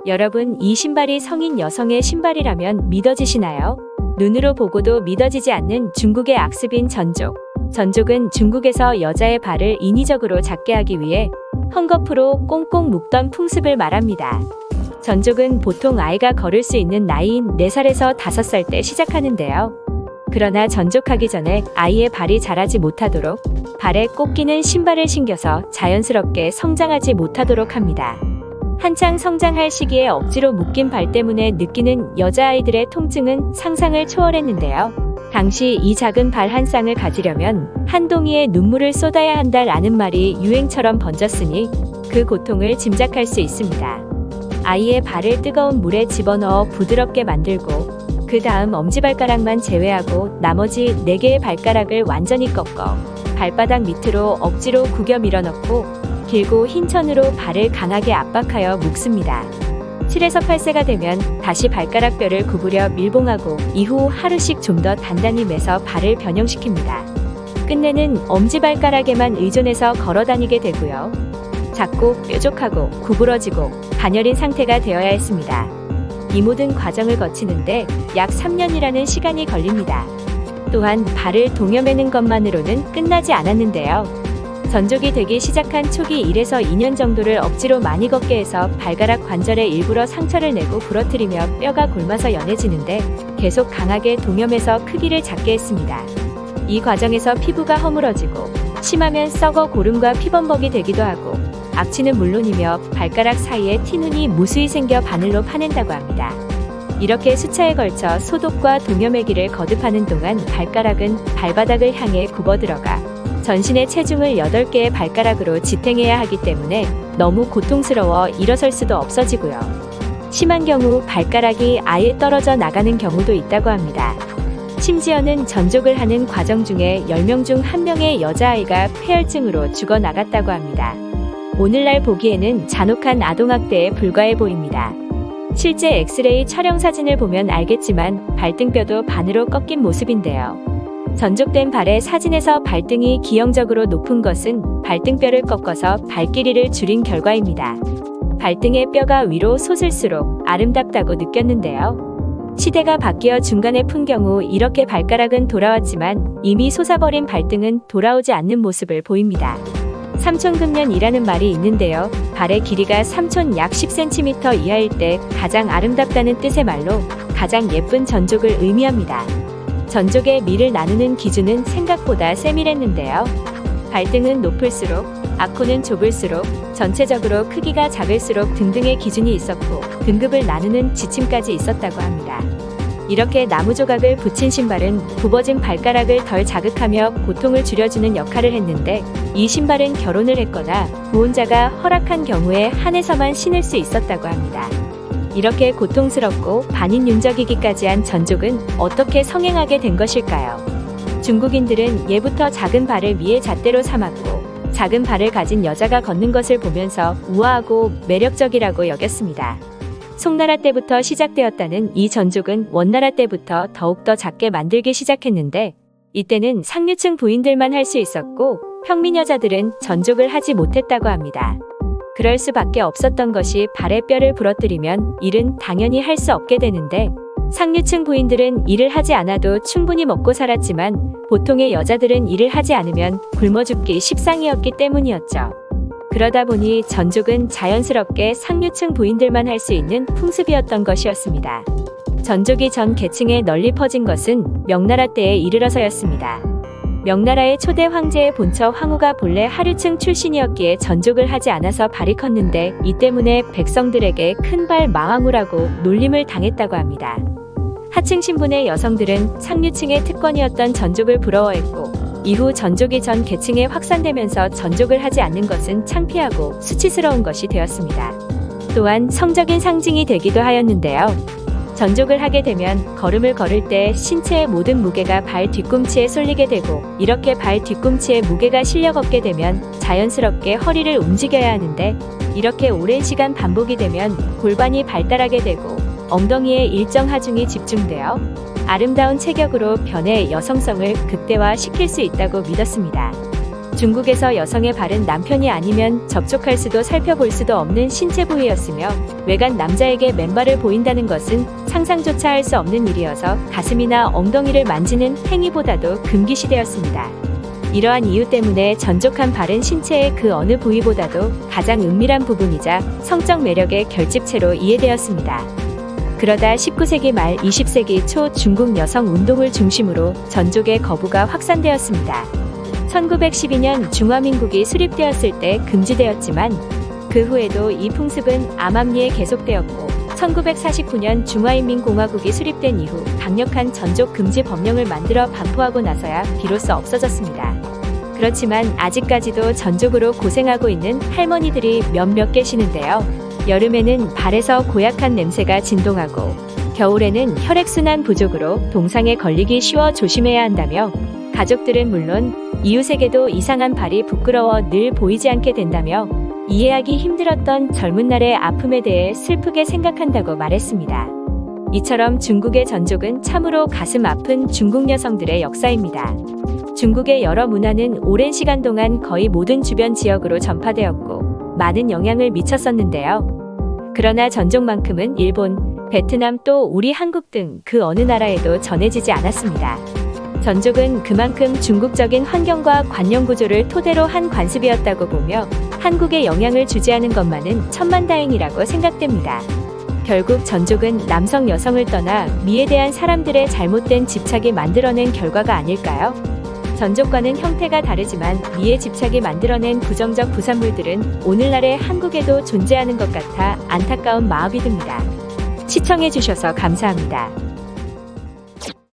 여러분, 이 신발이 성인 여성의 신발이라면 믿어지시나요? 눈으로 보고도 믿어지지 않는 중국의 악습인 전족. 전족은 중국에서 여자의 발을 인위적으로 작게 하기 위해 헝겊으로 꽁꽁 묶던 풍습을 말합니다. 전족은 보통 아이가 걸을 수 있는 나이인 4살에서 5살 때 시작하는데요. 그러나 전족하기 전에 아이의 발이 자라지 못하도록 발에 꼭 끼는 신발을 신겨서 자연스럽게 성장하지 못하도록 합니다. 한창 성장할 시기에 억지로 묶인 발 때문에 느끼는 여자아이들의 통증은 상상을 초월했는데요. 당시 이 작은 발 한 쌍을 가지려면 한 동이의 눈물을 쏟아야 한다라는 말이 유행처럼 번졌으니 그 고통을 짐작할 수 있습니다. 아이의 발을 뜨거운 물에 집어넣어 부드럽게 만들고 그 다음 엄지발가락만 제외하고 나머지 4개의 발가락을 완전히 꺾어 발바닥 밑으로 억지로 구겨 밀어넣고 길고 흰 천으로 발을 강하게 압박하여 묶습니다. 7에서 8세가 되면 다시 발가락 뼈를 구부려 밀봉하고 이후 하루씩 좀 더 단단히 매서 발을 변형시킵니다. 끝내는 엄지발가락에만 의존해서 걸어다니게 되고요. 작고 뾰족하고 구부러지고 가녀린 상태가 되어야 했습니다. 이 모든 과정을 거치는데 약 3년이라는 시간이 걸립니다. 또한 발을 동여매는 것만으로는 끝나지 않았는데요. 전족이 되기 시작한 초기 1에서 2년 정도를 억지로 많이 걷게 해서 발가락 관절에 일부러 상처를 내고 부러뜨리며 뼈가 곪아서 연해지는데 계속 강하게 동여매서 크기를 작게 했습니다. 이 과정에서 피부가 허물어지고 심하면 썩어 고름과 피범벅이 되기도 하고 악취는 물론이며 발가락 사이에 티눈이 무수히 생겨 바늘로 파낸다고 합니다. 이렇게 수차에 걸쳐 소독과 동여매기를 거듭하는 동안 발가락은 발바닥을 향해 굽어들어가 전신의 체중을 8개의 발가락으로 지탱해야 하기 때문에 너무 고통스러워 일어설 수도 없어지고요. 심한 경우 발가락이 아예 떨어져 나가는 경우도 있다고 합니다. 심지어는 전족을 하는 과정 중에 10명 중 1명의 여자아이가 폐혈증으로 죽어나갔다고 합니다. 오늘날 보기에는 잔혹한 아동학대에 불과해 보입니다. 실제 엑스레이 촬영 사진을 보면 알겠지만 발등뼈도 반으로 꺾인 모습인데요. 전족된 발의 사진에서 발등이 기형적으로 높은 것은 발등뼈를 꺾어서 발 길이를 줄인 결과입니다. 발등의 뼈가 위로 솟을수록 아름답다고 느꼈는데요. 시대가 바뀌어 중간에 푼 경우 이렇게 발가락은 돌아왔지만 이미 솟아버린 발등은 돌아오지 않는 모습을 보입니다. 삼촌금년이라는 말이 있는데요. 발의 길이가 삼촌 약 10cm 이하일 때 가장 아름답다는 뜻의 말로 가장 예쁜 전족을 의미합니다. 전족의 미를 나누는 기준은 생각보다 세밀했는데요. 발등은 높을수록, 악코는 좁을수록, 전체적으로 크기가 작을수록 등등의 기준이 있었고 등급을 나누는 지침까지 있었다고 합니다. 이렇게 나무 조각을 붙인 신발은 굽어진 발가락을 덜 자극하며 고통을 줄여주는 역할을 했는데 이 신발은 결혼을 했거나 구혼자가 허락한 경우에 한해서만 신을 수 있었다고 합니다. 이렇게 고통스럽고 반인륜적이기까지 한 전족은 어떻게 성행하게 된 것일까요? 중국인들은 예부터 작은 발을 미의 잣대로 삼았고 작은 발을 가진 여자가 걷는 것을 보면서 우아하고 매력적이라고 여겼습니다. 송나라 때부터 시작되었다는 이 전족은 원나라 때부터 더욱더 작게 만들기 시작했는데 이때는 상류층 부인들만 할 수 있었고 평민 여자들은 전족을 하지 못했다고 합니다. 그럴 수밖에 없었던 것이 발의 뼈를 부러뜨리면 일은 당연히 할 수 없게 되는데 상류층 부인들은 일을 하지 않아도 충분히 먹고 살았지만 보통의 여자들은 일을 하지 않으면 굶어 죽기 십상이었기 때문이었죠. 그러다 보니 전족은 자연스럽게 상류층 부인들만 할 수 있는 풍습이었던 것이었습니다. 전족이 전 계층에 널리 퍼진 것은 명나라 때에 이르러서였습니다. 명나라의 초대 황제의 본처 황후가 본래 하류층 출신이었기에 전족을 하지 않아서 발이 컸는데 이 때문에 백성들에게 큰 발 마왕우라고 놀림을 당했다고 합니다. 하층 신분의 여성들은 상류층의 특권이었던 전족을 부러워했고 이후 전족이 전 계층에 확산되면서 전족을 하지 않는 것은 창피하고 수치스러운 것이 되었습니다. 또한 성적인 상징이 되기도 하였는데요. 전족을 하게 되면 걸음을 걸을 때 신체의 모든 무게가 발 뒤꿈치에 쏠리게 되고 이렇게 발 뒤꿈치에 무게가 실려 걷게 되면 자연스럽게 허리를 움직여야 하는데 이렇게 오랜 시간 반복이 되면 골반이 발달하게 되고 엉덩이에 일정 하중이 집중되어 아름다운 체격으로 변해 여성성을 극대화시킬 수 있다고 믿었습니다. 중국에서 여성의 발은 남편이 아니면 접촉할 수도 살펴볼 수도 없는 신체 부위였으며 외간 남자에게 맨발을 보인다는 것은 상상조차 할 수 없는 일이어서 가슴이나 엉덩이를 만지는 행위보다도 금기시되었습니다. 이러한 이유 때문에 전족한 발은 신체의 그 어느 부위보다도 가장 은밀한 부분이자 성적 매력의 결집체로 이해되었습니다. 그러다 19세기 말 20세기 초 중국 여성 운동을 중심으로 전족의 거부가 확산되었습니다. 1912년 중화민국이 수립되었을 때 금지되었지만 그 후에도 이 풍습은 암암리에 계속되었고 1949년 중화인민공화국이 수립된 이후 강력한 전족 금지 법령을 만들어 반포하고 나서야 비로소 없어졌습니다. 그렇지만 아직까지도 전족으로 고생하고 있는 할머니들이 몇몇 계시는데요. 여름에는 발에서 고약한 냄새가 진동하고 겨울에는 혈액순환 부족으로 동상에 걸리기 쉬워 조심해야 한다며 가족들은 물론 이웃에게도 이상한 발이 부끄러워 늘 보이지 않게 된다며 이해하기 힘들었던 젊은 날의 아픔에 대해 슬프게 생각한다고 말했습니다. 이처럼 중국의 전족은 참으로 가슴 아픈 중국 여성들의 역사입니다. 중국의 여러 문화는 오랜 시간 동안 거의 모든 주변 지역으로 전파되었고 많은 영향을 미쳤었는데요. 그러나 전족만큼은 일본, 베트남 또 우리 한국 등 그 어느 나라에도 전해지지 않았습니다. 전족은 그만큼 중국적인 환경과 관념 구조를 토대로 한 관습이었다고 보며 한국에 영향을 주지 않은 것만은 천만다행이라고 생각됩니다. 결국 전족은 남성 여성을 떠나 미에 대한 사람들의 잘못된 집착이 만들어낸 결과가 아닐까요? 전족과는 형태가 다르지만 미의 집착이 만들어낸 부정적 부산물들은 오늘날의 한국에도 존재하는 것 같아 안타까운 마음이 듭니다. 시청해주셔서 감사합니다.